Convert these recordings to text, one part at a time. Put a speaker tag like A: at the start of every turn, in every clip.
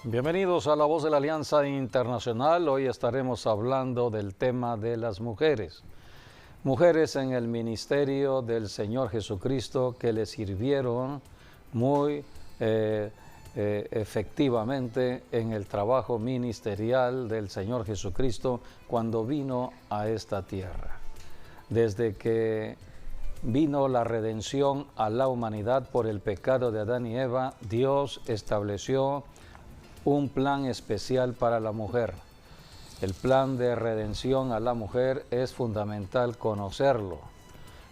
A: Bienvenidos a La Voz de la Alianza Internacional. Hoy estaremos hablando del tema de las mujeres. Mujeres en el ministerio del Señor Jesucristo que le sirvieron muy efectivamente en el trabajo ministerial del Señor Jesucristo cuando vino a esta tierra. Desde que vino la redención a la humanidad por el pecado de Adán y Eva, Dios estableció un plan especial para la mujer. El plan de redención a la mujer es fundamental conocerlo.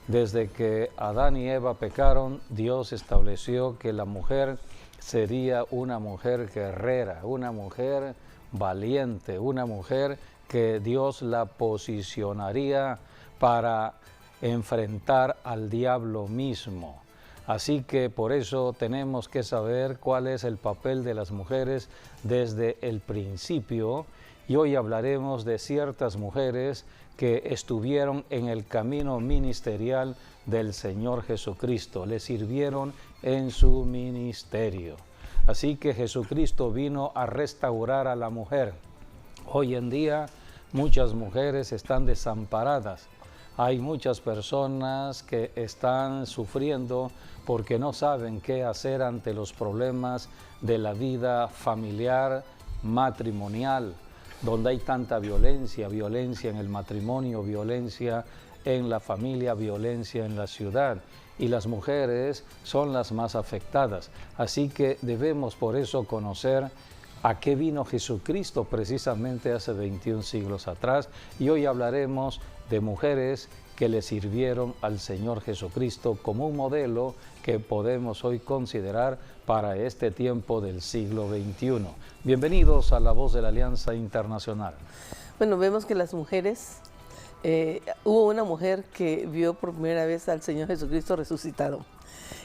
A: Desde que Adán y Eva pecaron, Dios estableció que la mujer sería una mujer guerrera, una mujer valiente, una mujer que Dios la posicionaría para enfrentar al diablo mismo. Así que por eso tenemos que saber cuál es el papel de las mujeres desde el principio, y hoy hablaremos de ciertas mujeres que estuvieron en el camino ministerial del Señor Jesucristo, le sirvieron en su ministerio. Así que Jesucristo vino a restaurar a la mujer. Hoy en día muchas mujeres están desamparadas. Hay muchas personas que están sufriendo porque no saben qué hacer ante los problemas de la vida familiar, matrimonial, donde hay tanta violencia, violencia en el matrimonio, violencia en la familia, violencia en la ciudad. Y las mujeres son las más afectadas. Así que debemos por eso conocer a qué vino Jesucristo precisamente hace 21 siglos atrás, y hoy hablaremos de mujeres que le sirvieron al Señor Jesucristo como un modelo que podemos hoy considerar para este tiempo del siglo XXI. Bienvenidos a La Voz de la Alianza Internacional.
B: Bueno, vemos que las mujeres, hubo una mujer que vio por primera vez al Señor Jesucristo resucitado.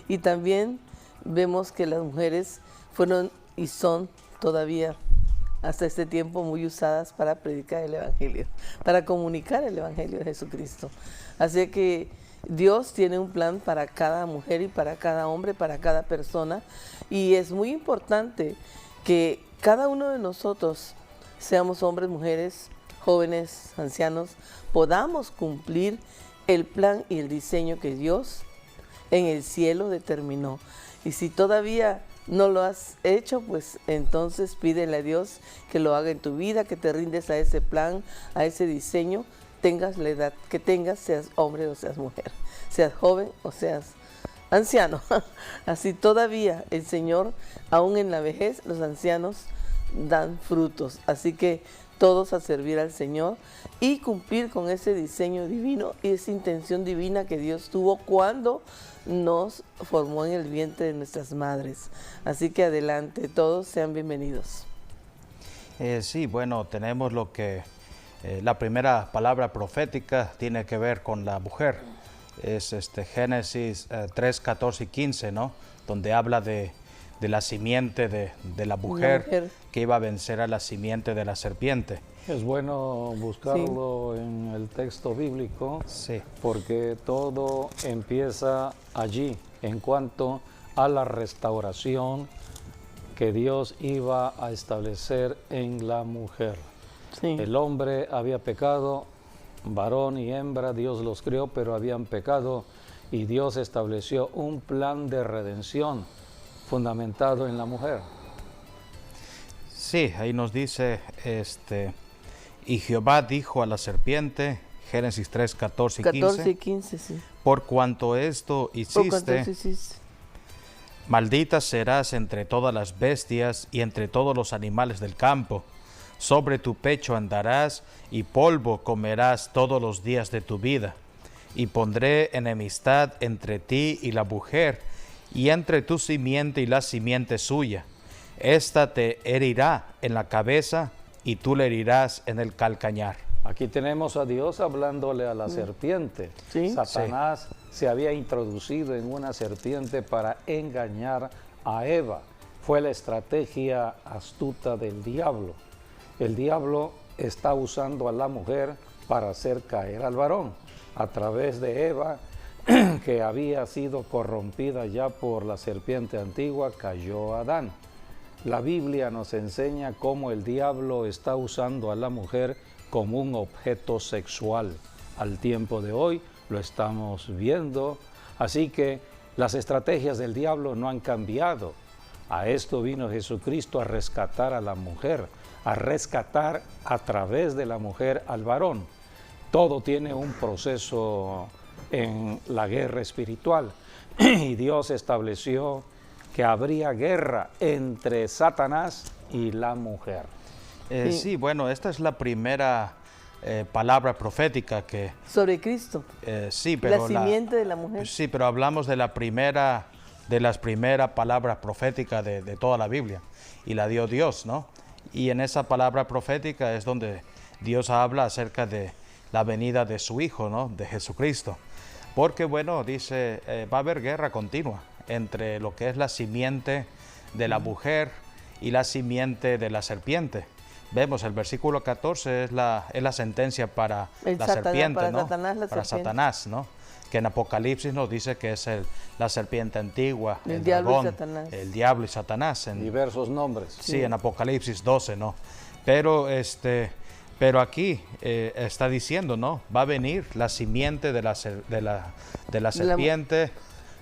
B: Y también vemos que las mujeres fueron y son todavía hasta este tiempo muy usadas para predicar el Evangelio, para comunicar el Evangelio de Jesucristo. Así que Dios tiene un plan para cada mujer y para cada hombre, para cada persona, y es muy importante que cada uno de nosotros, seamos hombres, mujeres, jóvenes, ancianos, podamos cumplir el plan y el diseño que Dios en el cielo determinó. Y si todavía no lo has hecho, pues entonces pídele a Dios que lo haga en tu vida, que te rindes a ese plan, a ese diseño, tengas la edad que tengas, seas hombre o seas mujer, seas joven o seas anciano. Así todavía el Señor, aún en la vejez, los ancianos dan frutos. Así que todos a servir al Señor y cumplir con ese diseño divino y esa intención divina que Dios tuvo cuando nos formó en el vientre de nuestras madres. Así que adelante, todos sean bienvenidos.
C: Sí, bueno, tenemos lo que la primera palabra profética tiene que ver con la mujer. Es Génesis 3, 14 y 15, ¿no? Donde habla de la simiente de la mujer que iba a vencer a la simiente de la serpiente.
A: Es bueno buscarlo en el texto bíblico, porque todo empieza allí en cuanto a la restauración que Dios iba a establecer en la mujer. El hombre había pecado, varón y hembra, Dios los creó, pero habían pecado, y Dios estableció un plan de redención fundamentado en la mujer.
C: Sí, ahí nos dice, y Jehová dijo a la serpiente, Génesis 3, 14 y 15,
B: sí.
C: Por cuanto esto hiciste, maldita serás entre todas las bestias y entre todos los animales del campo. Sobre tu pecho andarás y polvo comerás todos los días de tu vida. Y pondré enemistad entre ti y la mujer, y entre tu simiente y la simiente suya. Esta te herirá en la cabeza y tú le herirás en el calcañar.
A: Aquí tenemos a Dios hablándole a la serpiente. Satanás se había introducido en una serpiente para engañar a Eva. Fue la estrategia astuta del diablo. El diablo está usando a la mujer para hacer caer al varón. A través de Eva, que había sido corrompida ya por la serpiente antigua, cayó Adán. la Biblia nos enseña cómo el diablo está usando a la mujer como un objeto sexual. Al tiempo de hoy lo estamos viendo, así que las estrategias del diablo no han cambiado. A esto vino Jesucristo, a rescatar a la mujer, a rescatar a través de la mujer al varón. Todo tiene un proceso en la guerra espiritual y Dios estableció que habría guerra entre Satanás y la mujer.
C: Sí, bueno, esta es la primera palabra profética que...
B: Sobre Cristo.
C: Sí, pero
B: la simiente de la mujer.
C: Sí, pero hablamos de la primera, de las primeras palabras proféticas de toda la Biblia, y la dio Dios, ¿no? Y en esa palabra profética es donde Dios habla acerca de la venida de su Hijo, ¿no? De Jesucristo. Porque, bueno, dice, va a haber guerra continua entre lo que es la simiente de la mujer y la simiente de la serpiente. Vemos, el versículo 14 es la sentencia para la serpiente,
B: para
C: ¿no?
B: Satanás,
C: para Satanás, ¿no? Que en Apocalipsis nos dice que es la serpiente antigua, el
B: diablo
C: dragón,
B: y Satanás.
C: el diablo y Satanás. En
A: diversos nombres.
C: Sí, en Apocalipsis 12, ¿no? Pero aquí está diciendo, ¿no? Va a venir la simiente de la serpiente,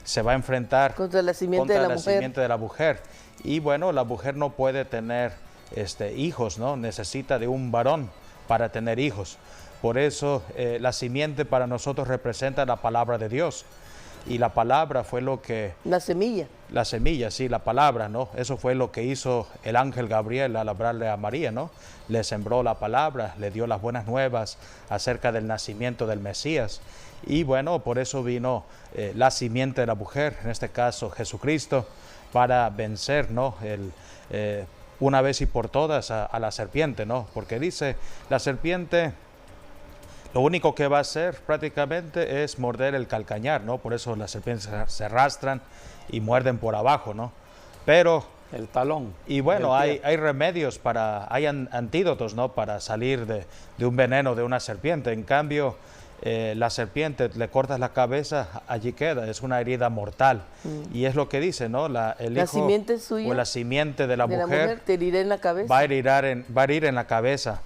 C: se va a enfrentar
B: contra la simiente de la
C: mujer. Y bueno, la mujer no puede tener hijos, ¿no? Necesita de un varón para tener hijos. Por eso la simiente para nosotros representa la palabra de Dios. Y la palabra fue lo que...
B: La semilla.
C: La semilla, sí, la palabra, ¿no? Eso fue lo que hizo el ángel Gabriel al hablarle a María, ¿no? Le sembró la palabra, le dio las buenas nuevas acerca del nacimiento del Mesías. Y bueno, por eso vino la simiente de la mujer, en este caso Jesucristo, para vencer, ¿no? Una vez y por todas a la serpiente, ¿no? Porque dice, la serpiente... Lo único que va a hacer prácticamente es morder el calcañar, ¿no? Por eso las serpientes se arrastran y muerden por abajo, ¿no? Pero...
A: el talón.
C: Y bueno, hay remedios hay antídotos, ¿no? Para salir de un veneno de una serpiente. En cambio, la serpiente, le cortas la cabeza, allí queda, es una herida mortal. Y es lo que dice, ¿no? El hijo,
B: simiente suya,
C: o la simiente de la mujer
B: te herirá en la cabeza.
C: Va a herir en la cabeza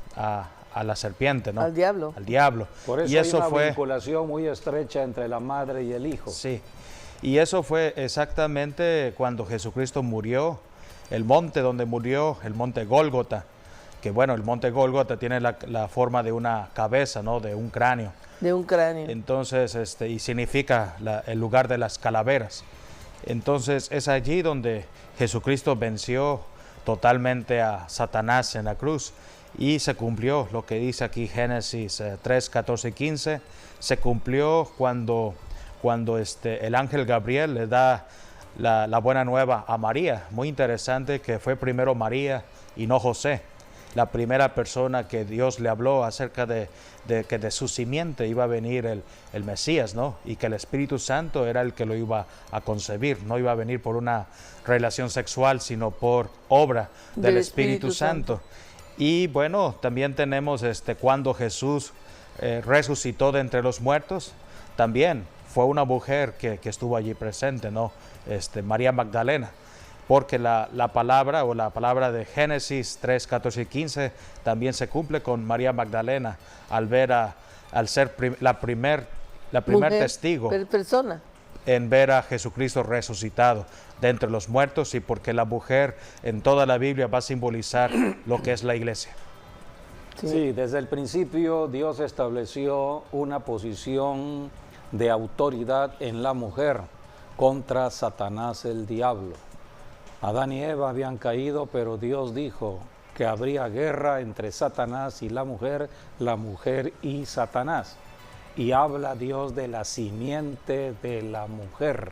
C: a la serpiente, ¿no?
B: Al diablo.
C: Al diablo.
A: Por eso, hay una vinculación muy estrecha entre la madre y el hijo.
C: Sí. Y eso fue exactamente cuando Jesucristo murió, el monte donde murió, el monte Gólgota, que bueno, el monte Gólgota tiene la forma de una cabeza, ¿no? De un cráneo.
B: De un cráneo.
C: Entonces, y significa el lugar de las calaveras. Entonces, es allí donde Jesucristo venció totalmente a Satanás en la cruz. Y se cumplió lo que dice aquí Génesis 3, 14 y 15. Se cumplió cuando el ángel Gabriel le da la buena nueva a María. Muy interesante que fue primero María y no José. La primera persona que Dios le habló acerca de que de su simiente iba a venir el Mesías, ¿no? Y que el Espíritu Santo era el que lo iba a concebir. No iba a venir por una relación sexual, sino por obra del Espíritu Santo. Y bueno, también tenemos cuando Jesús resucitó de entre los muertos, también fue una mujer que estuvo allí presente, ¿no? María Magdalena, porque la palabra de Génesis 3, 14 y 15 también se cumple con María Magdalena al ser la primer testigo
B: persona
C: en ver a Jesucristo resucitado de entre los muertos, y porque la mujer en toda la Biblia va a simbolizar lo que es la iglesia.
A: Sí, desde el principio Dios estableció una posición de autoridad en la mujer contra Satanás el diablo. Adán y Eva habían caído, pero Dios dijo que habría guerra entre Satanás y la mujer y Satanás. Y habla Dios de la simiente de la mujer.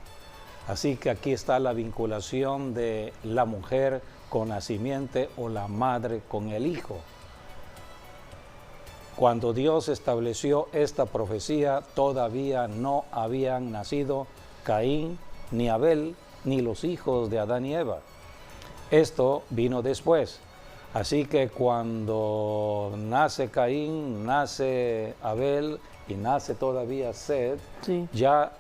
A: Así que aquí está la vinculación de la mujer con la simiente o la madre con el hijo. Cuando Dios estableció esta profecía, todavía no habían nacido Caín, ni Abel, ni los hijos de Adán y Eva. Esto vino después. Así que cuando nace Caín, nace Abel y nace todavía Set,
B: sí,
A: ya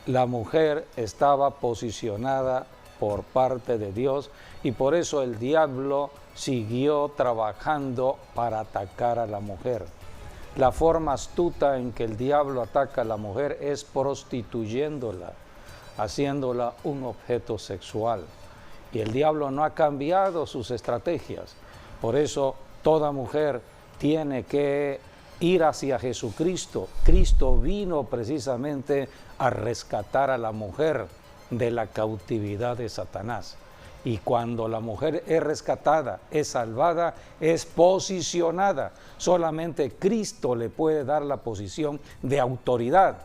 A: la mujer estaba posicionada por parte de Dios, y por eso el diablo siguió trabajando para atacar a la mujer. La forma astuta en que el diablo ataca a la mujer es prostituyéndola, haciéndola un objeto sexual. Y el diablo no ha cambiado sus estrategias. Por eso toda mujer tiene que ir hacia Jesucristo. Cristo vino precisamente a rescatar a la mujer de la cautividad de Satanás. Y cuando la mujer es rescatada, es salvada, es posicionada. Solamente Cristo le puede dar la posición de autoridad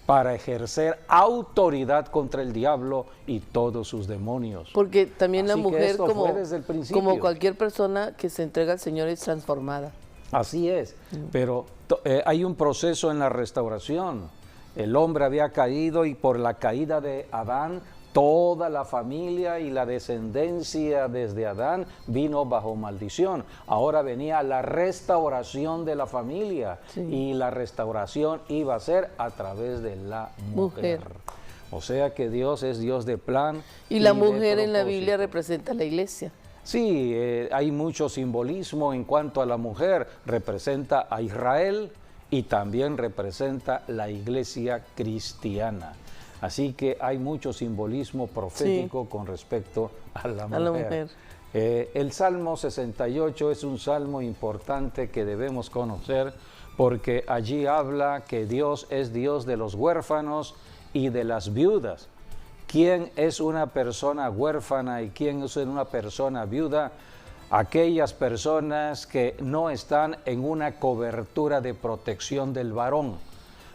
A: para ejercer autoridad contra el diablo y todos sus demonios.
B: Porque también la
A: Así que
B: mujer,
A: esto fue desde el principio.
B: como cualquier persona que se entrega al Señor, es transformada.
A: Así es, pero hay un proceso en la restauración. El hombre había caído y por la caída de Adán, toda la familia y la descendencia desde Adán vino bajo maldición. Ahora venía la restauración de la familia, sí, y la restauración iba a ser a través de la mujer. O sea que Dios es Dios de plan.
B: Y la mujer en la Biblia representa a la iglesia.
A: Sí, hay mucho simbolismo en cuanto a la mujer. Representa a Israel y también representa la iglesia cristiana. Así que hay mucho simbolismo profético, sí, con respecto a la mujer. El Salmo 68 es un salmo importante que debemos conocer porque allí habla que Dios es Dios de los huérfanos y de las viudas. ¿Quién es una persona huérfana y quién es una persona viuda? Aquellas personas que no están en una cobertura de protección del varón.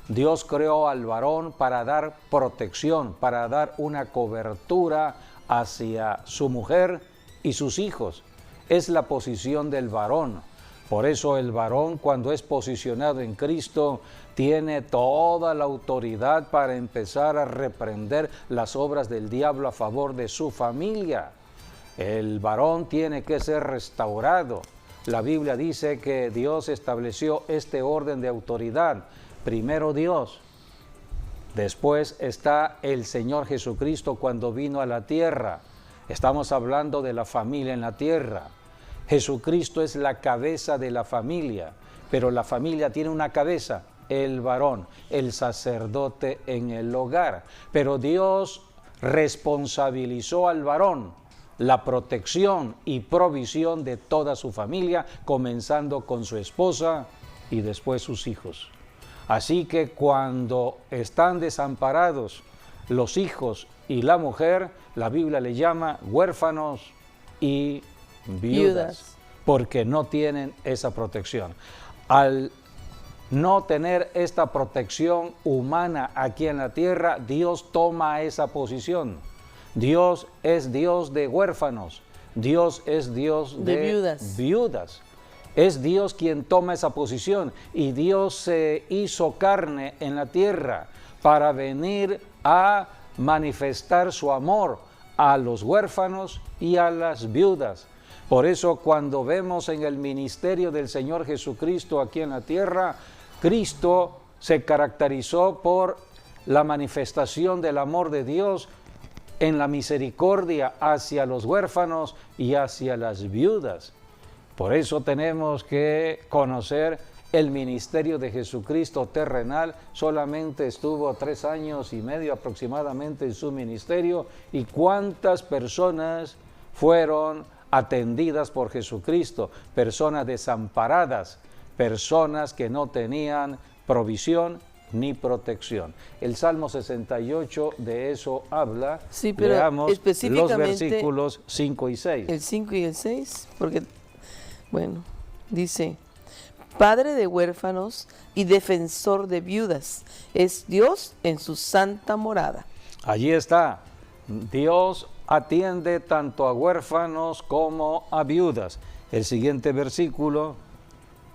A: Dios creó al varón para dar protección, para dar una cobertura hacia su mujer y sus hijos. Es la posición del varón. Por eso el varón, cuando es posicionado en Cristo, tiene toda la autoridad para empezar a reprender las obras del diablo a favor de su familia. El varón tiene que ser restaurado. La Biblia dice que Dios estableció este orden de autoridad. Primero Dios, después está el Señor Jesucristo cuando vino a la tierra. Estamos hablando de la familia en la tierra. Jesucristo es la cabeza de la familia, pero la familia tiene una cabeza, el varón, el sacerdote en el hogar. Pero Dios responsabilizó al varón la protección y provisión de toda su familia, comenzando con su esposa y después sus hijos. Así que cuando están desamparados los hijos y la mujer, la Biblia le llama huérfanos y viudas, porque no tienen esa protección. Al no tener esta protección humana aquí en la tierra, Dios toma esa posición. Dios es Dios de huérfanos, Dios es Dios de viudas. Es Dios quien toma esa posición y Dios se hizo carne en la tierra para venir a manifestar su amor a los huérfanos y a las viudas. Por eso cuando vemos en el ministerio del Señor Jesucristo aquí en la tierra, Cristo se caracterizó por la manifestación del amor de Dios en la misericordia hacia los huérfanos y hacia las viudas. Por eso tenemos que conocer el ministerio de Jesucristo terrenal. Solamente estuvo 3 años y medio aproximadamente en su ministerio. ¿Y cuántas personas fueron atendidas por Jesucristo? Personas desamparadas, personas que no tenían provisión ni protección. El Salmo 68 de eso habla.
B: Sí, pero
A: leamos
B: específicamente
A: los versículos 5 y 6.
B: El 5 y el 6, porque, bueno, dice: Padre de huérfanos y defensor de viudas, es Dios en su santa morada.
A: Allí está. Dios atiende tanto a huérfanos como a viudas. El siguiente versículo: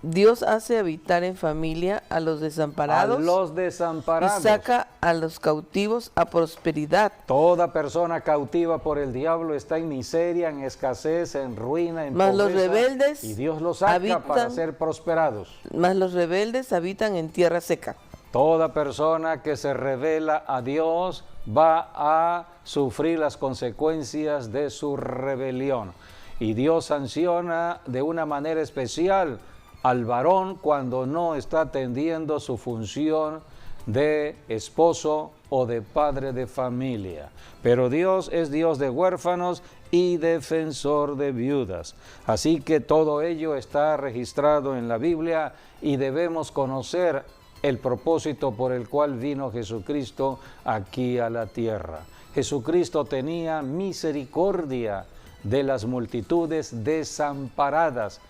B: Dios hace habitar en familia a los desamparados.
A: A los desamparados.
B: Y saca a los cautivos a prosperidad.
A: Toda persona cautiva por el diablo está en miseria, en escasez, en ruina, en
B: Mas
A: pobreza.
B: Los rebeldes
A: y Dios los saca para ser prosperados.
B: Mas los rebeldes habitan en tierra seca.
A: Toda persona que se revela a Dios va a sufrir las consecuencias de su rebelión. Y Dios sanciona de una manera especial al varón cuando no está atendiendo su función de esposo o de padre de familia. Pero Dios es Dios de huérfanos y defensor de viudas. Así que todo ello está registrado en la Biblia y debemos conocer el propósito por el cual vino Jesucristo aquí a la tierra. Jesucristo tenía misericordia de las multitudes desamparadas.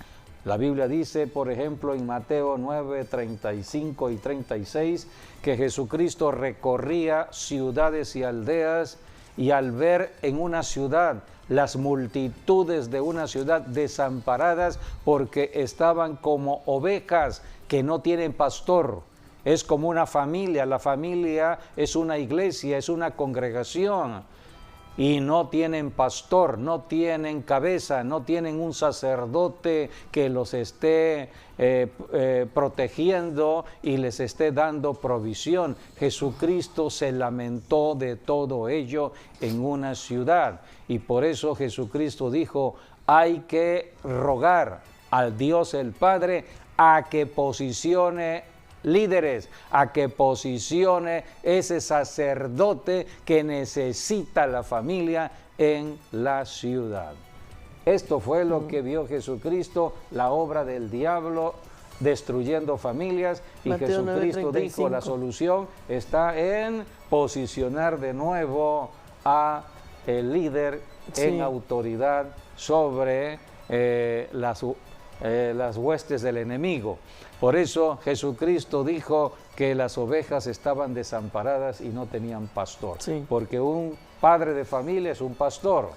A: La Biblia dice, por ejemplo, en Mateo 9, 35 y 36, que Jesucristo recorría ciudades y aldeas, y al ver en una ciudad las multitudes de una ciudad desamparadas porque estaban como ovejas que no tienen pastor. Es como una familia, la familia es una iglesia, es una congregación y no tienen pastor, no tienen cabeza, no tienen un sacerdote que los esté protegiendo y les esté dando provisión. Jesucristo se lamentó de todo ello en una ciudad y por eso Jesucristo dijo, hay que rogar al Dios el Padre a que posicione líderes, a que posicione ese sacerdote que necesita la familia en la ciudad. Esto fue lo que vio Jesucristo, la obra del diablo destruyendo familias, y
B: Mateo
A: Jesucristo
B: 9:35.
A: dijo, la solución está en posicionar de nuevo a el líder en autoridad sobre las huestes del enemigo. Por eso Jesucristo dijo que las ovejas estaban desamparadas y no tenían pastor.
B: Sí.
A: Porque un padre de familia es un pastor.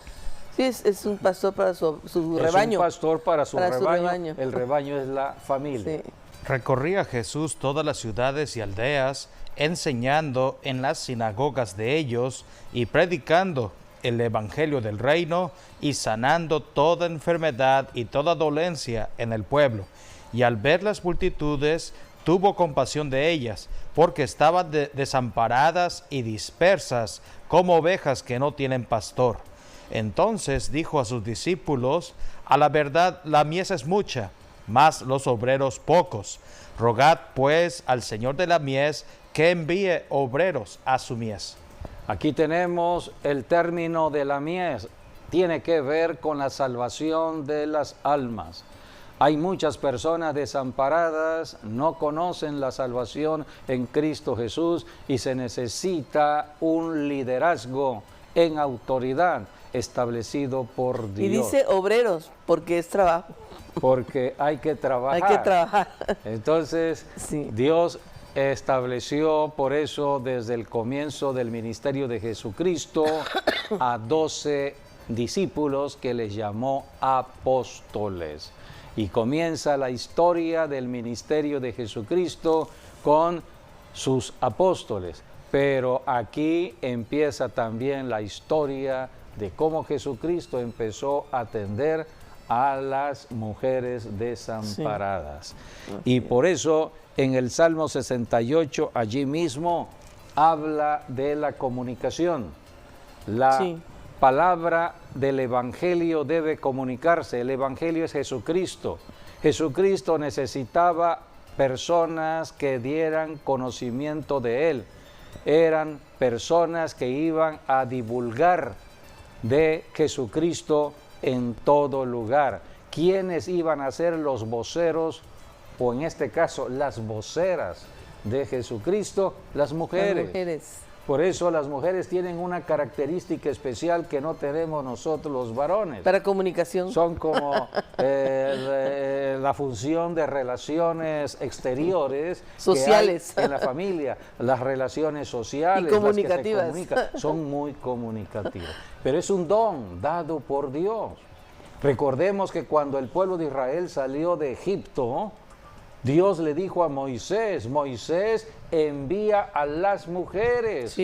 B: Sí, es un pastor para su rebaño.
A: Es un pastor para su
B: Para su
A: rebaño.
B: rebaño.
A: El rebaño es la familia.
B: Sí.
C: Recorría Jesús todas las ciudades y aldeas, enseñando en las sinagogas de ellos y predicando el evangelio del reino y sanando toda enfermedad y toda dolencia en el pueblo. Y al ver las multitudes, tuvo compasión de ellas, porque estaban desamparadas y dispersas, como ovejas que no tienen pastor. Entonces dijo a sus discípulos, a la verdad la mies es mucha, mas los obreros pocos. Rogad pues al Señor de la mies que envíe obreros a su mies.
A: Aquí tenemos el término de la mies. Tiene que ver con la salvación de las almas. Hay muchas personas desamparadas, no conocen la salvación en Cristo Jesús y se necesita un liderazgo en autoridad establecido por Dios.
B: Y dice obreros, porque es trabajo.
A: Porque hay que trabajar.
B: Hay que trabajar.
A: Entonces,
B: Sí.
A: Dios estableció por eso desde el comienzo del ministerio de Jesucristo a 12 discípulos que les llamó apóstoles. Y comienza la historia del ministerio de Jesucristo con sus apóstoles. Pero aquí empieza también la historia de cómo Jesucristo empezó a atender a las mujeres desamparadas. Y por eso en el Salmo 68, allí mismo, habla de la comunicación. La palabra del Evangelio debe comunicarse. El Evangelio es Jesucristo. Jesucristo necesitaba personas que dieran conocimiento de Él. Eran personas que iban a divulgar de Jesucristo en todo lugar. ¿Quiénes iban a ser los voceros, o en este caso las voceras de Jesucristo? Las mujeres.
B: Las mujeres.
A: Por eso las mujeres tienen una característica especial que no tenemos nosotros los varones.
B: Para comunicación.
A: Son como la función de relaciones exteriores
B: sociales
A: que hay en la familia, las relaciones sociales,
B: y comunicativas.
A: las que se comunican, son muy comunicativas. Pero es un don dado por Dios. Recordemos que cuando el pueblo de Israel salió de Egipto, Dios le dijo a Moisés, Moisés, envía a las mujeres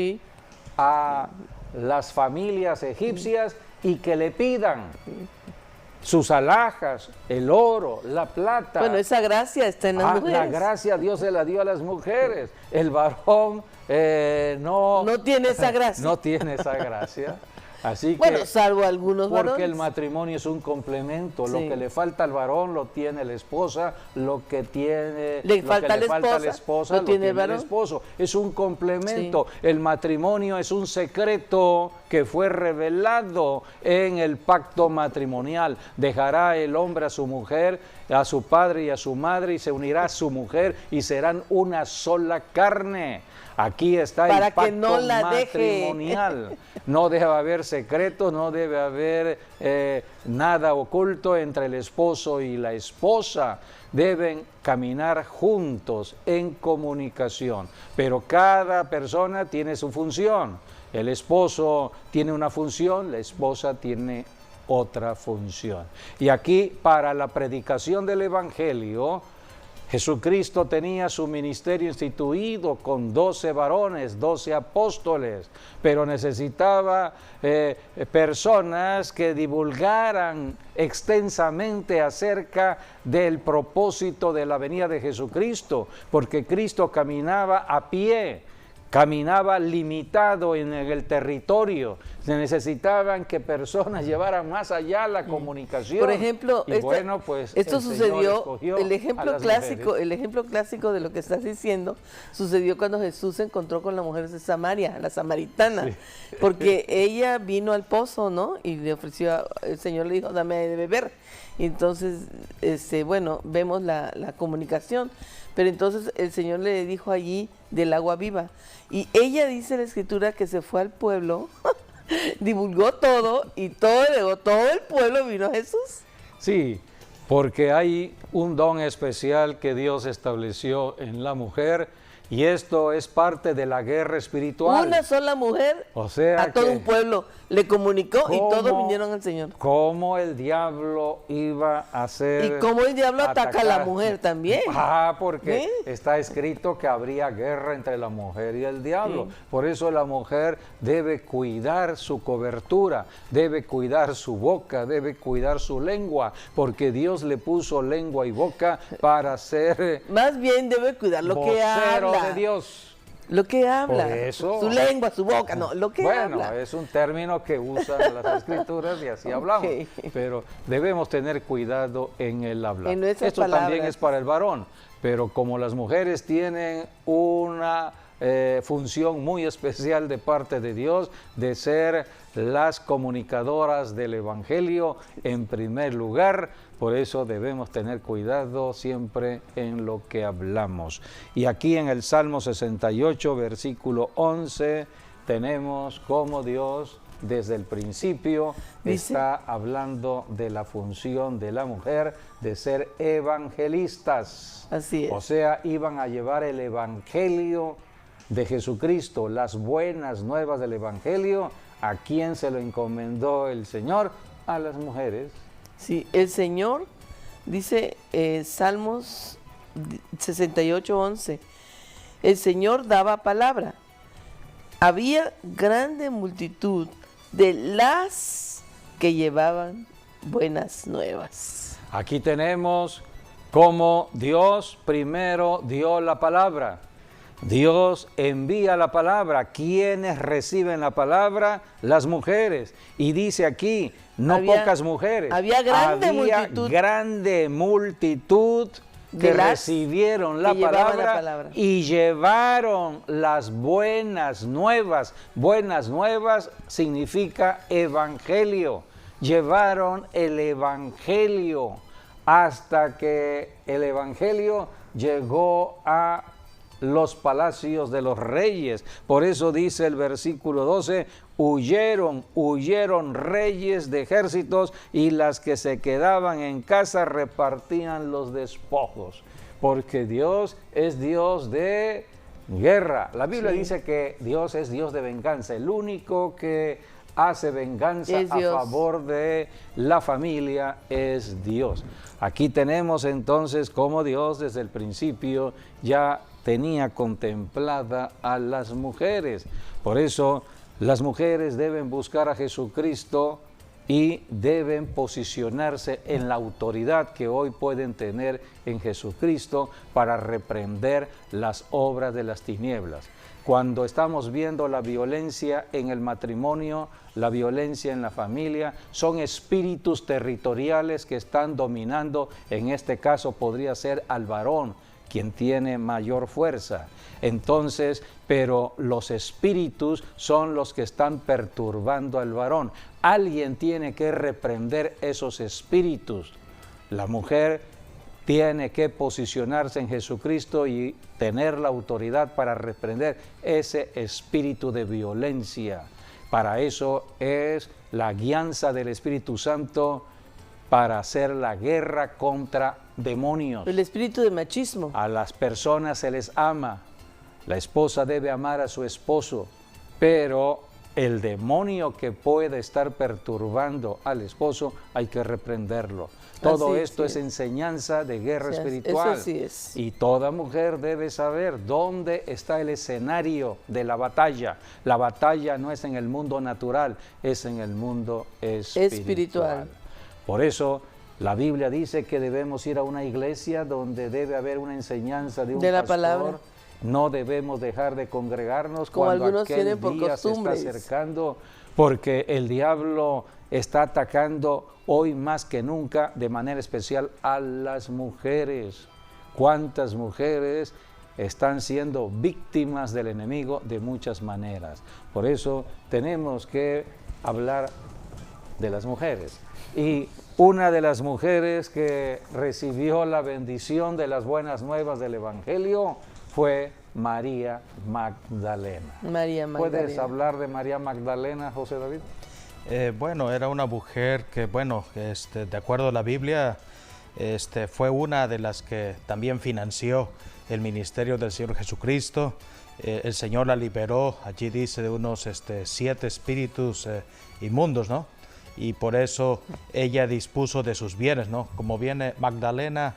A: a las familias egipcias y que le pidan sus alhajas, el oro, la plata.
B: Bueno, esa gracia está en las mujeres.
A: La gracia Dios se la dio a las mujeres. El varón no
B: tiene esa gracia.
A: No tiene esa gracia. Así
B: bueno,
A: que,
B: salvo algunos varones.
A: porque el matrimonio es un complemento.
B: Sí.
A: Lo que le falta al varón lo tiene la esposa, lo que
B: le falta a la esposa
A: lo tiene el esposo. Es un complemento. Sí. El matrimonio es un secreto que fue revelado en el pacto matrimonial. Dejará el hombre a su mujer, a su padre y a su madre, y se unirá a su mujer y serán una sola carne. Aquí está el pacto matrimonial. No debe haber secretos, no debe haber nada oculto entre el esposo y la esposa. Deben caminar juntos en comunicación, pero cada persona tiene su función. El esposo tiene una función, la esposa tiene otra función. Y aquí, para la predicación del Evangelio, Jesucristo tenía su ministerio instituido con 12 varones, 12 apóstoles, pero necesitaba personas que divulgaran extensamente acerca del propósito de la venida de Jesucristo, porque Cristo caminaba a pie, caminaba limitado en el territorio. Se necesitaban que personas llevaran más allá la comunicación.
B: Por ejemplo, esto sucedió, el ejemplo clásico de lo que estás diciendo, sucedió cuando Jesús se encontró con la mujer de Samaria, la samaritana, sí. Porque ella vino al pozo, ¿no? Y le ofreció, el Señor le dijo, dame de beber. Y entonces, vemos la comunicación. Pero entonces el Señor le dijo allí del agua viva. Y ella dice en la Escritura que se fue al pueblo, divulgó todo y todo el pueblo vino a Jesús.
A: Sí, porque hay un don especial que Dios estableció en la mujer, y esto es parte de la guerra espiritual.
B: Una sola mujer a todo un pueblo le comunicó y todos vinieron al Señor.
A: ¿Cómo el diablo iba a hacer?
B: Y cómo el diablo ataca a la mujer también.
A: Porque está escrito que habría guerra entre la mujer y el diablo. Sí. Por eso la mujer debe cuidar su cobertura, debe cuidar su boca, debe cuidar su lengua, porque Dios le puso lengua y boca para ser...
B: Más bien debe cuidar lo que habla.
A: De Dios.
B: Lo que habla,
A: por eso,
B: su lengua, su boca, no, lo que habla.
A: Bueno, es un término que usan las Escrituras y así hablamos, pero debemos tener cuidado en el hablar. Esto también es para el varón, pero como las mujeres tienen una función muy especial de parte de Dios, de ser las comunicadoras del Evangelio en primer lugar, por eso debemos tener cuidado siempre en lo que hablamos. Y aquí en el Salmo 68, versículo 11, tenemos cómo Dios desde el principio está hablando de la función de la mujer de ser evangelistas.
B: Así es.
A: O sea, iban a llevar el Evangelio de Jesucristo, las buenas nuevas del Evangelio. ¿A quién se lo encomendó el Señor? A las mujeres.
B: Sí, el Señor, dice Salmos 68, 11, el Señor daba palabra. Había grande multitud de las que llevaban buenas nuevas.
A: Aquí tenemos cómo Dios primero dio la palabra. Dios envía la palabra. ¿Quiénes reciben la palabra? Las mujeres. Y dice aquí, pocas mujeres.
B: Había
A: grande multitud que recibieron la palabra y llevaron las buenas nuevas. Buenas nuevas significa evangelio. Llevaron el evangelio hasta que el evangelio llegó a los palacios de los reyes. Por eso dice el versículo 12, huyeron reyes de ejércitos, y las que se quedaban en casa repartían los despojos, porque Dios es Dios de guerra. La Biblia dice que Dios es Dios de venganza. El único que hace venganza a favor de la familia es Dios. Aquí tenemos entonces cómo Dios desde el principio ya tenía contemplada a las mujeres. Por eso las mujeres deben buscar a Jesucristo y deben posicionarse en la autoridad que hoy pueden tener en Jesucristo para reprender las obras de las tinieblas. Cuando estamos viendo la violencia en el matrimonio, la violencia en la familia, son espíritus territoriales que están dominando. En este caso podría ser al varón, quien tiene mayor fuerza. Entonces, pero los espíritus son los que están perturbando al varón. Alguien tiene que reprender esos espíritus. La mujer tiene que posicionarse en Jesucristo y tener la autoridad para reprender ese espíritu de violencia. Para eso es la guianza del Espíritu Santo, para hacer la guerra contra demonios.
B: El espíritu de machismo.
A: A las personas se les ama. La esposa debe amar a su esposo, pero el demonio que puede estar perturbando al esposo hay que reprenderlo. Todo esto es enseñanza de guerra espiritual.
B: Eso sí es.
A: Y toda mujer debe saber dónde está el escenario de la batalla. La batalla no es en el mundo natural, es en el mundo espiritual. Por eso la Biblia dice que debemos ir a una iglesia donde debe haber una enseñanza de un pastor.
B: Palabra.
A: No debemos dejar de congregarnos
B: como
A: cuando
B: algunos
A: aquel
B: tienen por
A: día
B: costumbres.
A: se está acercando, porque el diablo está atacando hoy más que nunca, de manera especial a las mujeres. ¿Cuántas mujeres están siendo víctimas del enemigo de muchas maneras? Por eso tenemos que hablar de las mujeres. Y una de las mujeres que recibió la bendición de las buenas nuevas del Evangelio fue María Magdalena.
B: María Magdalena.
A: ¿Puedes hablar de María Magdalena, José David?
C: Bueno, era una mujer que, de acuerdo a la Biblia, fue una de las que también financió el ministerio del Señor Jesucristo. El Señor la liberó, allí dice, de unos 7 espíritus inmundos, ¿no? Y por eso ella dispuso de sus bienes, ¿no? Como viene Magdalena,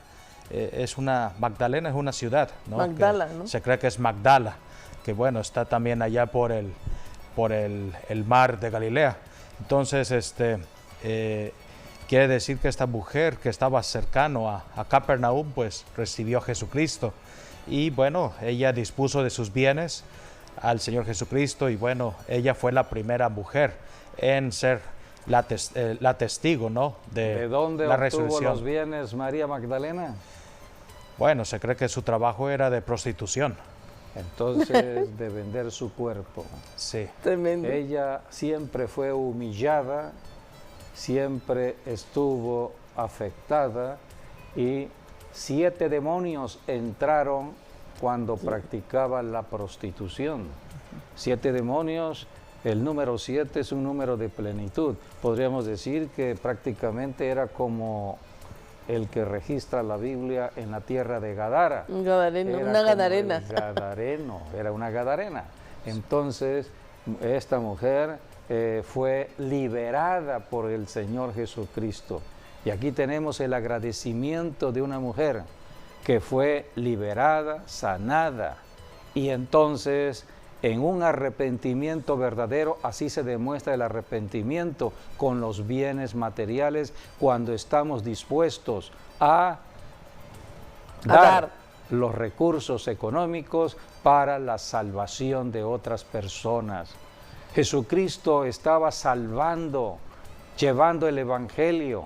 C: Magdalena es una ciudad, ¿no?
B: Magdala, ¿no?
C: Se cree que es Magdala, que bueno, está también allá por el mar de Galilea. Entonces, quiere decir que esta mujer que estaba cercano a Capernaum, pues recibió a Jesucristo. Y bueno, ella dispuso de sus bienes al Señor Jesucristo y bueno, ella fue la primera mujer en ser la testigo, ¿no?
A: ¿De dónde
C: la
A: obtuvo
C: resurrección.
A: los bienes María Magdalena?
C: Bueno, se cree que su trabajo era de prostitución.
A: Entonces, de vender su cuerpo.
C: Sí.
B: Tremendo.
A: Ella siempre fue humillada, siempre estuvo afectada y 7 demonios entraron cuando practicaba la prostitución. 7 demonios, el número 7 es un número de plenitud. Podríamos decir que prácticamente era como el que registra la Biblia en la tierra de Gadara.
B: Un gadareno,
A: Era
B: una
A: como
B: gadarena.
A: el gadareno, era una gadarena. Entonces, esta mujer fue liberada por el Señor Jesucristo. Y aquí tenemos el agradecimiento de una mujer que fue liberada, sanada. Y entonces, en un arrepentimiento verdadero, así se demuestra el arrepentimiento con los bienes materiales, cuando estamos dispuestos a dar los recursos económicos para la salvación de otras personas. Jesucristo estaba salvando, llevando el Evangelio.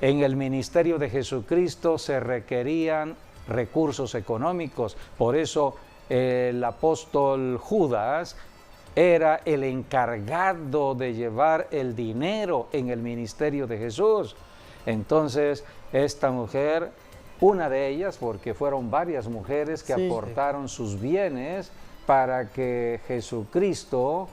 A: En el ministerio de Jesucristo se requerían recursos económicos, por eso el apóstol Judas era el encargado de llevar el dinero en el ministerio de Jesús. Entonces, esta mujer, una de ellas, porque fueron varias mujeres que aportaron sus bienes para que Jesucristo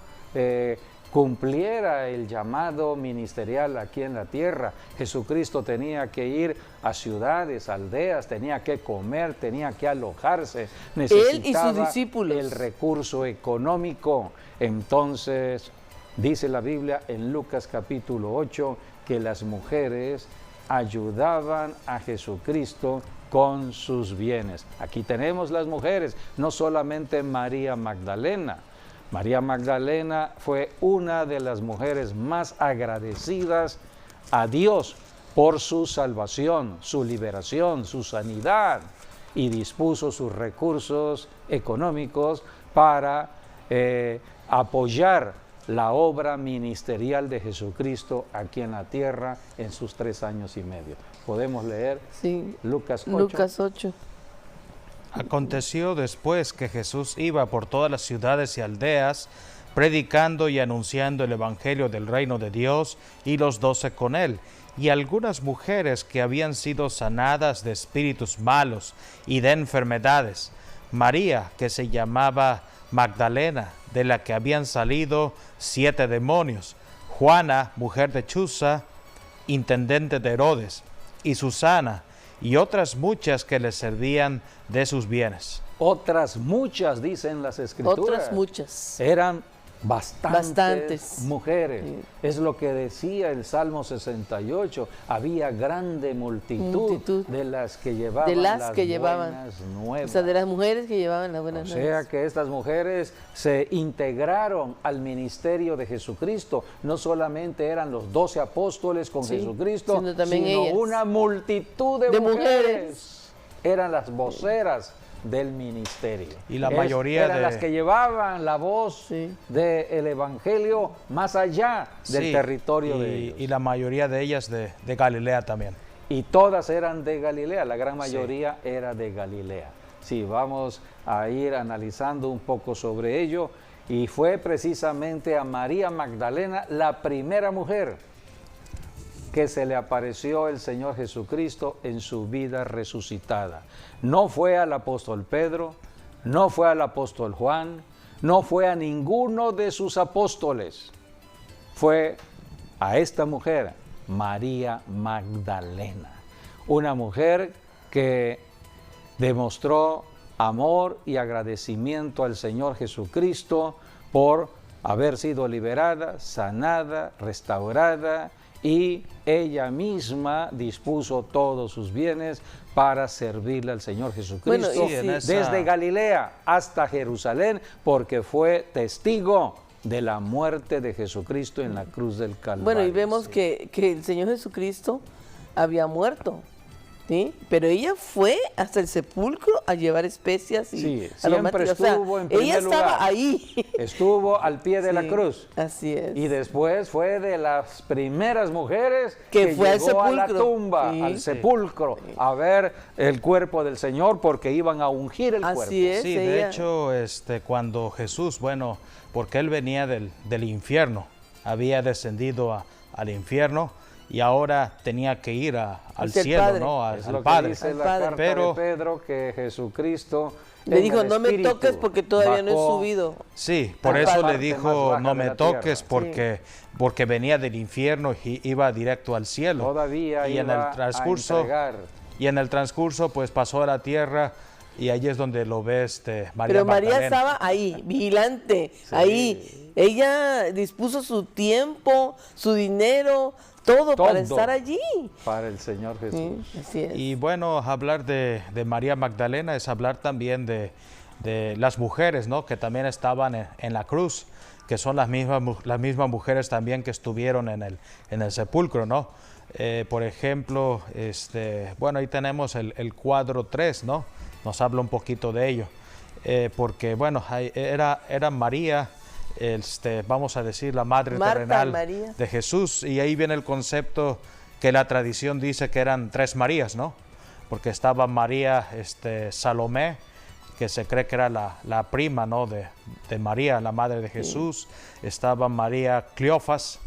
A: cumpliera el llamado ministerial aquí en la tierra. Jesucristo tenía que ir a ciudades, aldeas, tenía que comer, tenía que alojarse, necesitaba
B: él y sus discípulos
A: el recurso económico. Entonces, dice la Biblia en Lucas capítulo 8 que las mujeres ayudaban a Jesucristo con sus bienes. Aquí tenemos las mujeres, no solamente María Magdalena. María Magdalena fue una de las mujeres más agradecidas a Dios por su salvación, su liberación, su sanidad, y dispuso sus recursos económicos para apoyar la obra ministerial de Jesucristo aquí en la tierra en sus 3 años y medio. Podemos leer Lucas 8.
B: Lucas 8.
C: Aconteció después que Jesús iba por todas las ciudades y aldeas, predicando y anunciando el evangelio del reino de Dios, y los 12 con él, y algunas mujeres que habían sido sanadas de espíritus malos y de enfermedades. María, que se llamaba Magdalena, de la que habían salido 7 demonios. Juana, mujer de Chuza, intendente de Herodes, y Susana, y otras muchas que le servían de sus bienes.
A: Otras muchas, dicen las Escrituras.
B: Otras muchas.
A: Eran bastantes mujeres.
B: Sí.
A: Es lo que decía el Salmo 68. Había grande multitud de las que llevaban las buenas nuevas.
B: O sea, de las mujeres que llevaban las buenas nuevas.
A: O sea que estas mujeres se integraron al ministerio de Jesucristo. No solamente eran los 12 apóstoles con Jesucristo,
B: sino también ellas.
A: Una multitud de mujeres. Eran las voceras del ministerio.
C: Y la mayoría
A: eran las que llevaban la voz del evangelio más allá del territorio de ellos.
C: Y la mayoría de ellas de Galilea también.
A: Y todas eran de Galilea, la gran mayoría era de Galilea. Sí, vamos a ir analizando un poco sobre ello. Y fue precisamente a María Magdalena la primera mujer que se le apareció el Señor Jesucristo en su vida resucitada. No fue al apóstol Pedro, no fue al apóstol Juan, no fue a ninguno de sus apóstoles. Fue a esta mujer, María Magdalena, una mujer que demostró amor y agradecimiento al Señor Jesucristo por haber sido liberada, sanada, restaurada, y ella misma dispuso todos sus bienes para servirle al Señor Jesucristo, desde Galilea hasta Jerusalén, porque fue testigo de la muerte de Jesucristo en la cruz del Calvario.
B: Bueno, y vemos que el Señor Jesucristo había muerto, ¿sí? Pero ella fue hasta el sepulcro a llevar especias y
A: siempre estuvo en primer
B: ella estaba
A: lugar.
B: Ahí.
A: Estuvo al pie de la cruz.
B: Así es.
A: Y después fue de las primeras mujeres
B: que fue
A: llegó a la tumba, al sepulcro, a ver el cuerpo del Señor, porque iban a ungir el cuerpo.
B: Así es.
C: Sí, de hecho, cuando Jesús, porque él venía del infierno, había descendido al infierno, y ahora tenía que ir al cielo,
B: Padre.
C: ¿no? Al
A: Es lo
C: Padre.
A: que dice la carta de Pedro, que Jesucristo
B: le dijo, no me toques porque todavía no he subido.
C: Sí, por eso le dijo, no me toques porque venía del infierno y iba directo al cielo.
A: Todavía
C: y
A: iba
C: en el transcurso pues pasó a la tierra, y ahí es donde lo ves María
B: Pero
C: Magdalena.
B: María estaba ahí, vigilante, ahí. Ella dispuso su tiempo, su dinero, todo para estar allí.
A: Para el Señor Jesús.
B: Sí, así es.
C: Y bueno, hablar de María Magdalena es hablar también de las mujeres, ¿no? Que también estaban en la cruz, que son las mismas mujeres también que estuvieron en el sepulcro, ¿no? Por ejemplo, ahí tenemos el cuadro 3, ¿no? Nos habla un poquito de ello, porque bueno, era María, vamos a decir, la madre terrenal de Jesús, y ahí viene el concepto que la tradición dice que eran 3 Marías, ¿no? Porque estaba María Salomé, que se cree que era la prima, ¿no? de María, la madre de Jesús. Estaba María Cleofas,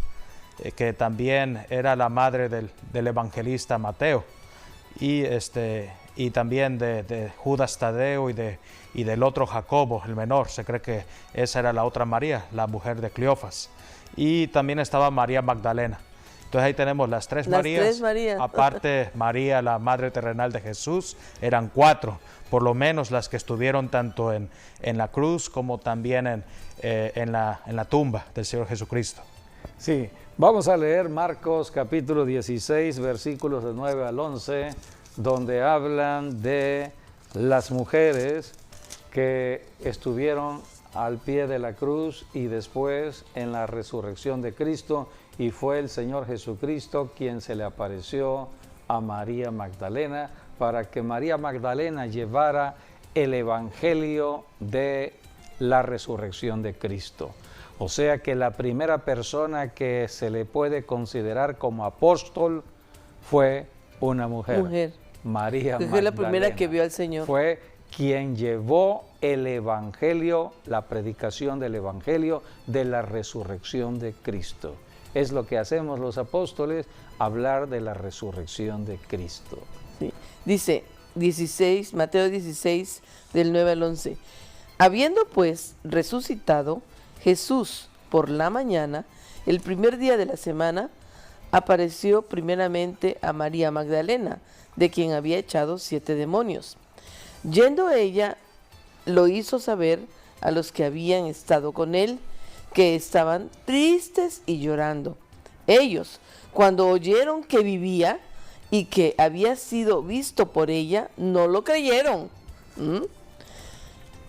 C: que también era la madre del evangelista Mateo, y también de Judas Tadeo y del otro Jacobo, el menor. Se cree que esa era la otra María, la mujer de Cleofas. Y también estaba María Magdalena. Entonces ahí tenemos las 3 Marías.
B: 3 Marías.
C: Aparte, María, la madre terrenal de Jesús, eran 4, por lo menos las que estuvieron tanto en la cruz como también en la tumba del Señor Jesucristo.
A: Sí, vamos a leer Marcos capítulo 16, versículos de 9 al 11, donde hablan de las mujeres que estuvieron al pie de la cruz y después en la resurrección de Cristo, y fue el Señor Jesucristo quien se le apareció a María Magdalena para que María Magdalena llevara el evangelio de la resurrección de Cristo. O sea que la primera persona que se le puede considerar como apóstol fue una mujer. María Magdalena.
B: Fue la primera que vio al Señor.
A: Fue quien llevó el evangelio, la predicación del evangelio de la resurrección de Cristo. Es lo que hacemos los apóstoles, hablar de la resurrección de Cristo.
B: Sí. Dice Mateo 16, del 9 al 11. Habiendo pues resucitado Jesús por la mañana, el primer día de la semana, apareció primeramente a María Magdalena, de quien había echado 7 demonios. Yendo ella, lo hizo saber a los que habían estado con él, que estaban tristes y llorando. Ellos, cuando oyeron que vivía y que había sido visto por ella, no lo creyeron.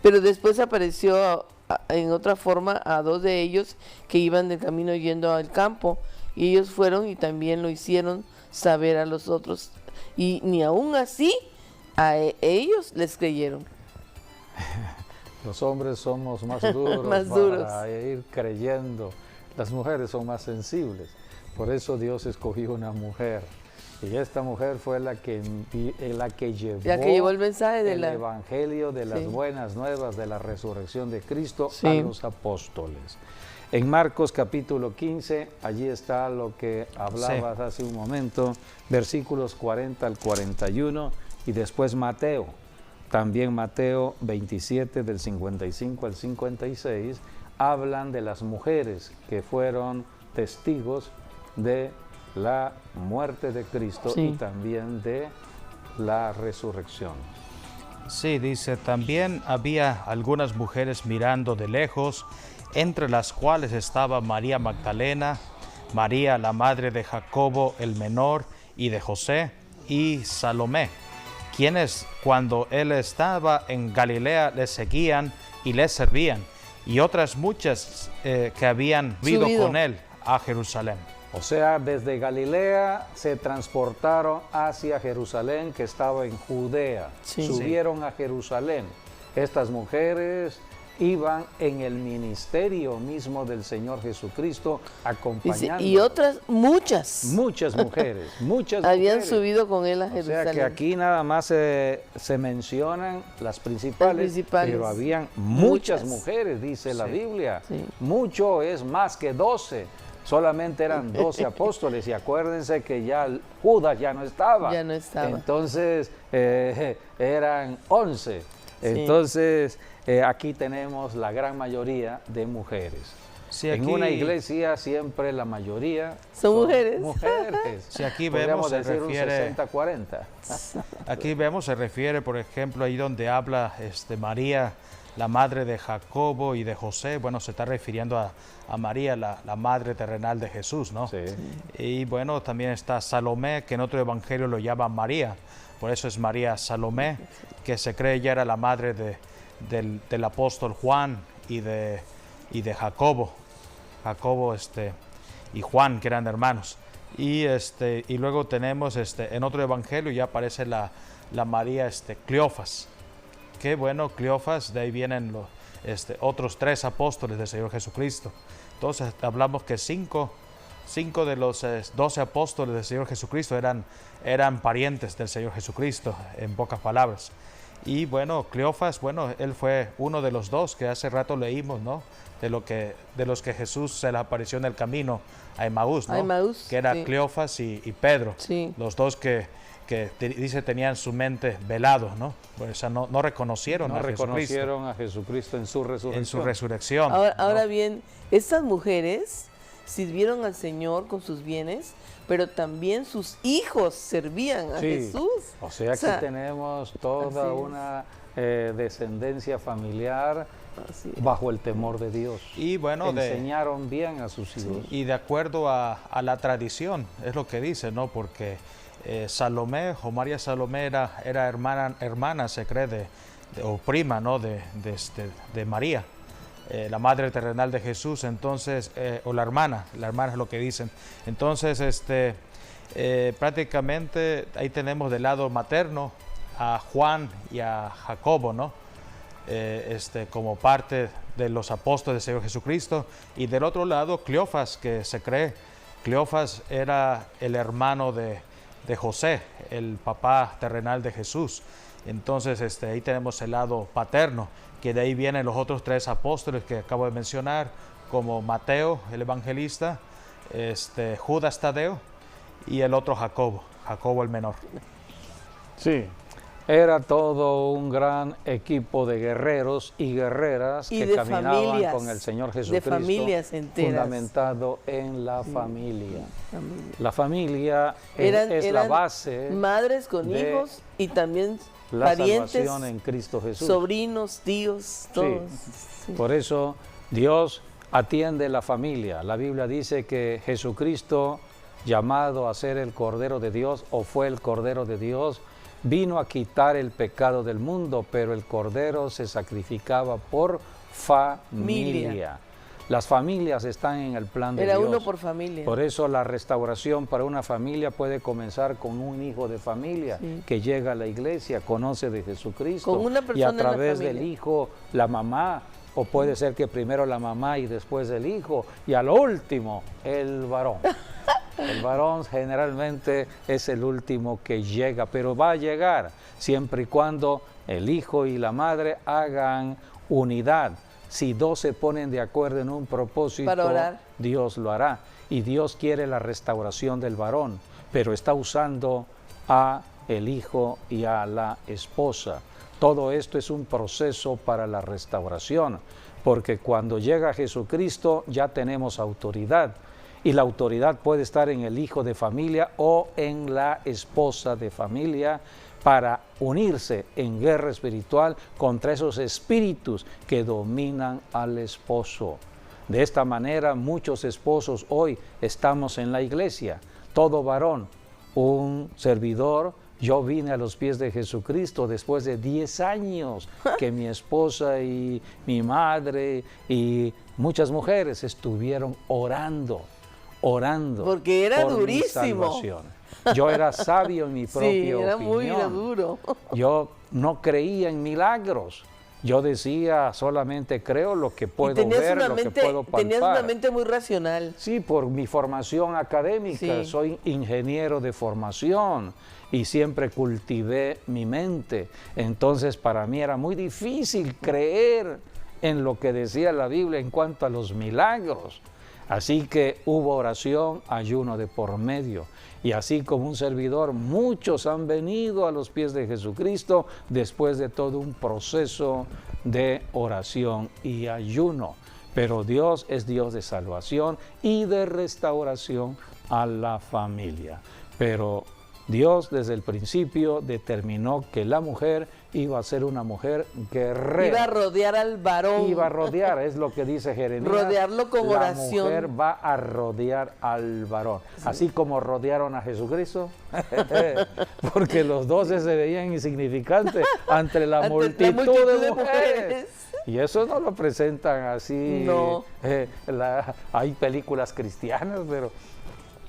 B: Pero después apareció en otra forma a 2 de ellos que iban de camino yendo al campo, y ellos fueron y también lo hicieron saber a los otros, y ni aún así a ellos les creyeron.
A: Los hombres somos más duros,
B: Más duros
A: para ir creyendo. Las mujeres son más sensibles. Por eso Dios escogió una mujer. Y esta mujer fue la que llevó
B: el mensaje de
A: el evangelio de las buenas nuevas de la resurrección de Cristo a los apóstoles. En Marcos capítulo 15, allí está lo que hablabas hace un momento, versículos 40 al 41, y después Mateo. También Mateo 27, del 55 al 56, hablan de las mujeres que fueron testigos de la muerte de Cristo y también de la resurrección.
C: Sí, dice, también había algunas mujeres mirando de lejos, entre las cuales estaba María Magdalena, María la madre de Jacobo el menor y de José, y Salomé, quienes cuando él estaba en Galilea le seguían y le servían, y otras muchas que habían ido con él a Jerusalén.
A: O sea, desde Galilea se transportaron hacia Jerusalén, que estaba en Judea. Subieron a Jerusalén. Estas mujeres iban en el ministerio mismo del Señor Jesucristo, acompañando.
B: Y otras muchas
A: mujeres,
B: habían subido con él a Jerusalén.
A: O sea que aquí nada más se mencionan las principales, pero habían muchas mujeres, dice la Biblia. Mucho es más que 12. Solamente eran 12 apóstoles, y acuérdense que ya Judas ya no estaba. Entonces eran 11. Entonces aquí tenemos la gran mayoría de mujeres. En una iglesia siempre la mayoría
B: son mujeres.
C: Si aquí vemos, se refiere
A: 60-40.
C: Aquí vemos, se refiere, por ejemplo, ahí donde habla María, la madre de Jacobo y de José. Bueno, se está refiriendo a María, la madre terrenal de Jesús, ¿no? Y bueno, también está Salomé, que en otro evangelio lo llama María. Por eso es María Salomé, que se cree ya era la madre del apóstol Juan y de Jacobo. Jacobo y Juan, que eran hermanos. Y luego tenemos en otro evangelio ya aparece la María Cleofas. Qué bueno, Cleofas, de ahí vienen los otros 3 apóstoles del Señor Jesucristo. Entonces hablamos que 5 de los 12 apóstoles del Señor Jesucristo eran parientes del Señor Jesucristo, en pocas palabras. Y bueno, Cleofas, él fue uno de los 2 que hace rato leímos, ¿no? De los que Jesús se le apareció en el camino a Emaús, ¿no? Que era Cleofas y Pedro, los 2 que dice tenían su mente velado, ¿no? O sea, no reconocieron
A: a Jesucristo en su resurrección.
B: Ahora bien, estas mujeres sirvieron al Señor con sus bienes, pero también sus hijos servían a Jesús.
A: O sea, aquí tenemos toda una descendencia familiar bajo el temor de Dios.
C: Y bueno,
A: enseñaron bien a sus hijos.
C: Y de acuerdo a la tradición, es lo que dice, ¿no? Porque Salomé, o María Salomé, era hermana, se cree, o prima, ¿no? de María. la madre terrenal de Jesús, entonces, o la hermana es lo que dicen. Entonces, prácticamente ahí tenemos del lado materno a Juan y a Jacobo, ¿no? Como parte de los apóstoles del Señor Jesucristo, y del otro lado Cleofas, que se cree, Cleofas era el hermano de José, el papá terrenal de Jesús. Entonces ahí tenemos el lado paterno, que de ahí vienen los otros 3 apóstoles que acabo de mencionar, como Mateo, el evangelista, Judas Tadeo y el otro Jacobo el menor.
A: Sí, era todo un gran equipo de guerreros y guerreras
B: y
A: que caminaban
B: familias,
A: con el Señor Jesucristo,
B: de familias enteras,
A: fundamentado en la familia. La familia es la base,
B: madres con hijos y también
A: la
B: parientes,
A: salvación en Cristo Jesús.
B: sobrinos, tíos, todos.
A: Sí. Por eso Dios atiende la familia. La Biblia dice que Jesucristo, llamado a ser el Cordero de Dios, o fue el Cordero de Dios, vino a quitar el pecado del mundo, pero el Cordero se sacrificaba por familia. Las familias están en el plan de Dios.
B: Era uno por familia.
A: Por eso la restauración para una familia puede comenzar con un hijo de familia que llega a la iglesia, conoce de Jesucristo,
B: con una persona
A: y a través
B: en la
A: del hijo, la mamá, o puede ser que primero la mamá y después el hijo, y a lo último el varón. El varón generalmente es el último que llega, pero va a llegar siempre y cuando el hijo y la madre hagan unidad. Si 2 se ponen de acuerdo en un propósito,
B: para orar,
A: Dios lo hará. Y Dios quiere la restauración del varón, pero está usando a el hijo y a la esposa. Todo esto es un proceso para la restauración, porque cuando llega Jesucristo ya tenemos autoridad. Y la autoridad puede estar en el hijo de familia o en la esposa de familia para unirse en guerra espiritual contra esos espíritus que dominan al esposo. De esta manera, muchos esposos hoy estamos en la iglesia, todo varón, un servidor. Yo vine a los pies de Jesucristo después de 10 años que mi esposa y mi madre y muchas mujeres estuvieron orando
B: porque era
A: por
B: durísimo.
A: mi salvación. Yo era sabio en mi propia
B: era
A: opinión.
B: Muy duro.
A: Yo no creía en milagros. Yo decía, solamente creo lo que puedo ver, lo que puedo palpar.
B: Tenías una mente muy racional.
A: Sí, por mi formación académica. Soy ingeniero de formación y siempre cultivé mi mente. Entonces, para mí era muy difícil creer en lo que decía la Biblia en cuanto a los milagros. Así que hubo oración, ayuno de por medio. Y así como un servidor, muchos han venido a los pies de Jesucristo después de todo un proceso de oración y ayuno. Pero Dios es Dios de salvación y de restauración a la familia. Pero Dios desde el principio determinó que la mujer iba a ser una mujer guerrera.
B: Iba a rodear al varón.
A: Iba a rodear, es lo que dice Jeremías.
B: Rodearlo con oración.
A: La mujer va a rodear al varón. Sí. Así como rodearon a Jesucristo. Porque los 12 se veían insignificantes ante la multitud de mujeres. Y eso no lo presentan así.
B: No.
A: Hay películas cristianas, pero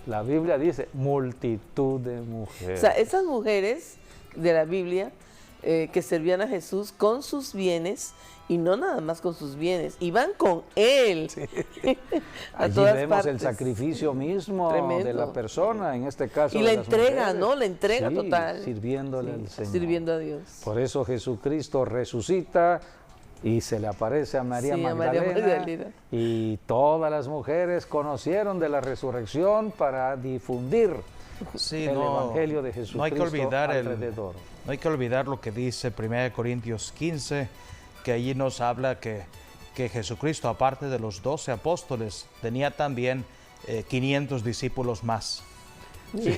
A: la Biblia dice multitud de mujeres.
B: O sea, esas mujeres de la Biblia que servían a Jesús con sus bienes, y no nada más con sus bienes, iban con Él.
A: Sí.
B: A
A: Allí
B: todas
A: vemos
B: partes.
A: el sacrificio mismo
B: Tremendo.
A: de la persona, en este caso.
B: Y
A: de
B: la
A: las
B: entrega,
A: mujeres.
B: ¿no? La entrega total.
A: Sirviéndole al Señor.
B: Sirviendo a Dios.
A: Por eso Jesucristo resucita y se le aparece a María Magdalena, y todas las mujeres conocieron de la resurrección para difundir el Evangelio de Jesucristo.
C: No hay que olvidar
A: alrededor.
C: No hay que olvidar lo que dice 1 Corintios 15, que allí nos habla que Jesucristo, aparte de los 12 apóstoles, tenía también 500 discípulos más.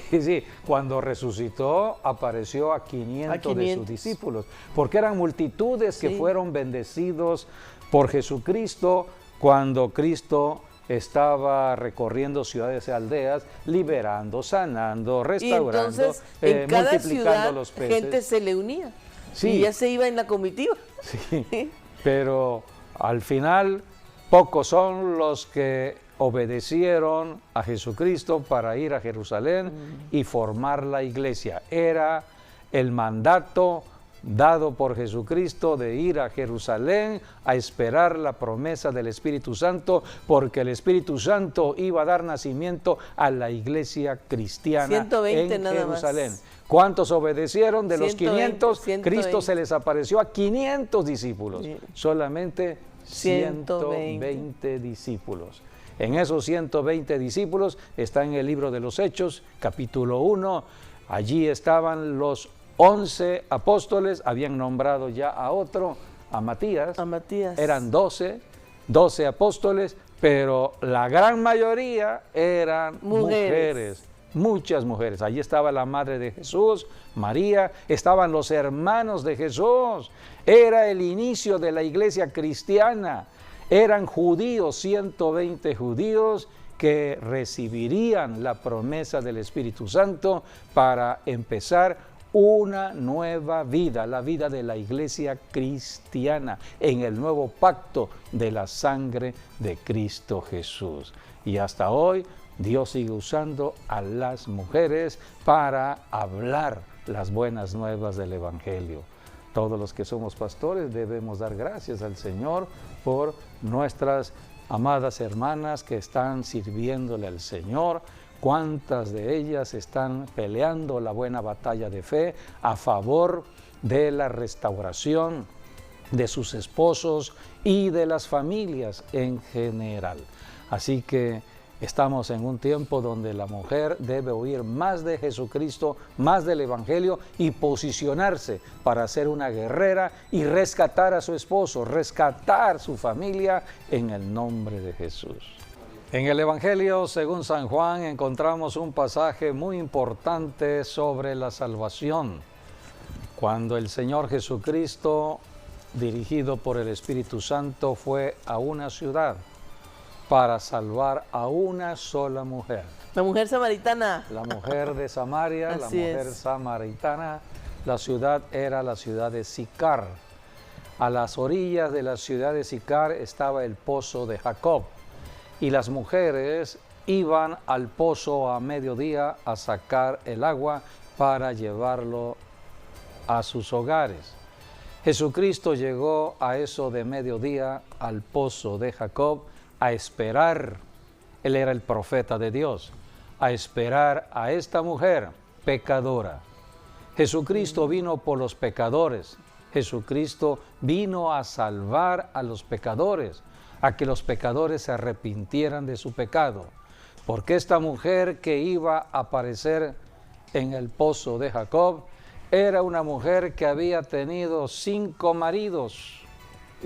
A: Sí, cuando resucitó apareció a 500 de sus discípulos, porque eran multitudes que fueron bendecidos por Jesucristo cuando Cristo estaba recorriendo ciudades y aldeas, liberando, sanando, restaurando,
B: y entonces, en cada
A: multiplicando
B: ciudad,
A: los peces.
B: gente se le unía,
A: Sí.
B: y ya se iba en la comitiva.
A: Sí, pero Al final, pocos son los que obedecieron a Jesucristo para ir a Jerusalén y formar la iglesia. Era el mandato dado por Jesucristo de ir a Jerusalén a esperar la promesa del Espíritu Santo, porque el Espíritu Santo iba a dar nacimiento a la iglesia cristiana
B: 120
A: en
B: nada
A: Jerusalén.
B: más.
A: ¿Cuántos obedecieron? De los
B: 120,
A: 500,
B: 120.
A: Cristo se les apareció a 500 discípulos.
B: Sí.
A: Solamente 120 discípulos. En esos 120 discípulos está en el libro de los Hechos, capítulo 1. Allí estaban los 11 apóstoles, habían nombrado ya a otro, a Matías.
B: A Matías.
A: Eran 12 apóstoles, pero la gran mayoría eran mujeres. Muchas mujeres. Allí estaba la madre de Jesús, María, estaban los hermanos de Jesús. Era el inicio de la iglesia cristiana. Eran judíos, 120 judíos que recibirían la promesa del Espíritu Santo para empezar una nueva vida, la vida de la iglesia cristiana, en el nuevo pacto de la sangre de Cristo Jesús. Y hasta hoy Dios sigue usando a las mujeres para hablar las buenas nuevas del Evangelio. Todos los que somos pastores debemos dar gracias al Señor por nuestras amadas hermanas que están sirviéndole al Señor. Cuántas de ellas están peleando la buena batalla de fe a favor de la restauración de sus esposos y de las familias en general. Así que estamos en un tiempo donde la mujer debe oír más de Jesucristo, más del Evangelio y posicionarse para ser una guerrera y rescatar a su esposo, rescatar su familia en el nombre de Jesús. En el Evangelio, según San Juan, encontramos un pasaje muy importante sobre la salvación. Cuando el Señor Jesucristo, dirigido por el Espíritu Santo, fue a una ciudad para salvar a una sola mujer.
B: La mujer samaritana.
A: La mujer de Samaria, la mujer samaritana. La ciudad era la ciudad de Sicar. A las orillas de la ciudad de Sicar estaba el pozo de Jacob. Y las mujeres iban al pozo a mediodía a sacar el agua para llevarlo a sus hogares. Jesucristo llegó a eso de mediodía al pozo de Jacob a esperar, él era el profeta de Dios, a esperar a esta mujer pecadora. Jesucristo vino por los pecadores, Jesucristo vino a salvar a los pecadores, a que los pecadores se arrepintieran de su pecado. Porque esta mujer que iba a aparecer en el pozo de Jacob era una mujer que había tenido 5 maridos.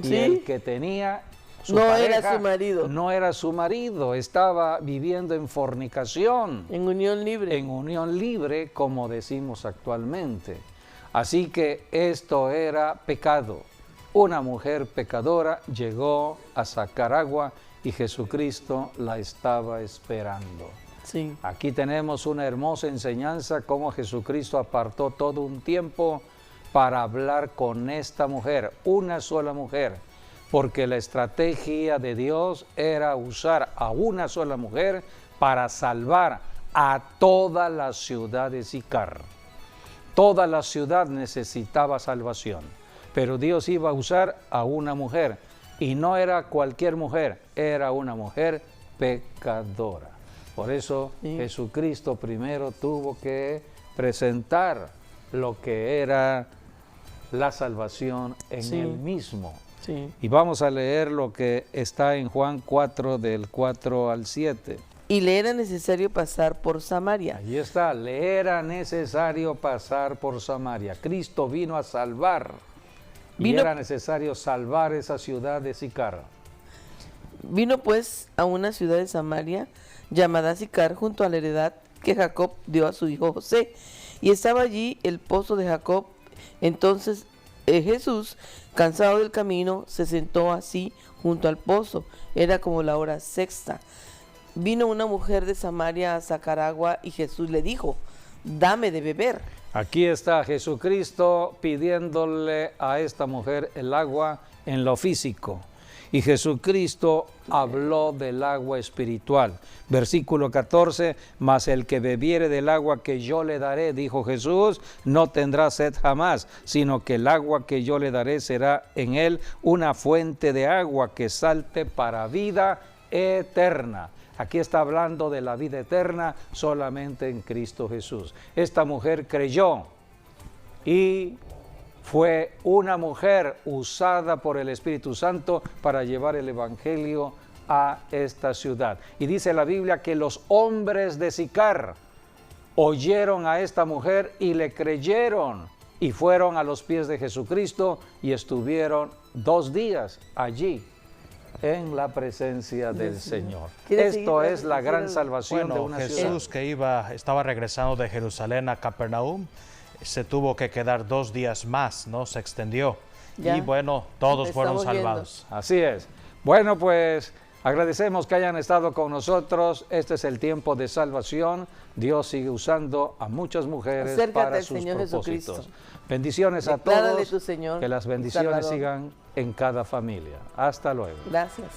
B: ¿Sí?
A: Y el que tenía su
B: no
A: pareja,
B: era su marido.
A: No era su marido, estaba viviendo en fornicación.
B: En unión libre.
A: En unión libre, como decimos actualmente. Así que esto era pecado. Una mujer pecadora llegó a sacar agua y Jesucristo la estaba esperando.
B: Sí.
A: Aquí tenemos una hermosa enseñanza cómo Jesucristo apartó todo un tiempo para hablar con esta mujer, una sola mujer, porque la estrategia de Dios era usar a una sola mujer para salvar a toda la ciudad de Sicar. Toda la ciudad necesitaba salvación, pero Dios iba a usar a una mujer, y no era cualquier mujer, era una mujer pecadora. Por eso Jesucristo primero tuvo que presentar lo que era la salvación en él mismo.
B: Sí.
A: Y vamos a leer lo que está en Juan 4, del 4 al 7.
B: Y le era necesario pasar por Samaria.
A: Allí está, le era necesario pasar por Samaria. Cristo vino a salvar. Y era necesario salvar esa ciudad de Sicar.
B: Vino pues a una ciudad de Samaria llamada Sicar, junto a la heredad que Jacob dio a su hijo José. Y estaba allí el pozo de Jacob. Entonces Jesús, cansado del camino, se sentó así junto al pozo. Era como la hora sexta. Vino una mujer de Samaria a sacar agua y Jesús le dijo: dame de beber.
A: Aquí está Jesucristo pidiéndole a esta mujer el agua en lo físico. Y Jesucristo habló del agua espiritual. Versículo 14, mas el que bebiere del agua que yo le daré, dijo Jesús, no tendrá sed jamás, sino que el agua que yo le daré será en él una fuente de agua que salte para vida eterna. Aquí está hablando de la vida eterna solamente en Cristo Jesús. Esta mujer creyó y fue una mujer usada por el Espíritu Santo para llevar el Evangelio a esta ciudad. Y dice la Biblia que los hombres de Sicar oyeron a esta mujer y le creyeron y fueron a los pies de Jesucristo y estuvieron 2 días allí en la presencia del Señor. Esto es la gran salvación de una ciudad.
C: Jesús que estaba regresando de Jerusalén a Capernaum, se tuvo que quedar 2 días más, ¿no? Se extendió. Ya. Y bueno, todos fueron salvados.
A: Así es. Bueno, pues agradecemos que hayan estado con nosotros. Este es el tiempo de salvación. Dios sigue usando a muchas mujeres para sus propósitos. Bendiciones a todos.
B: Tu Señor,
A: que las bendiciones sigan en cada familia. Hasta luego.
B: Gracias.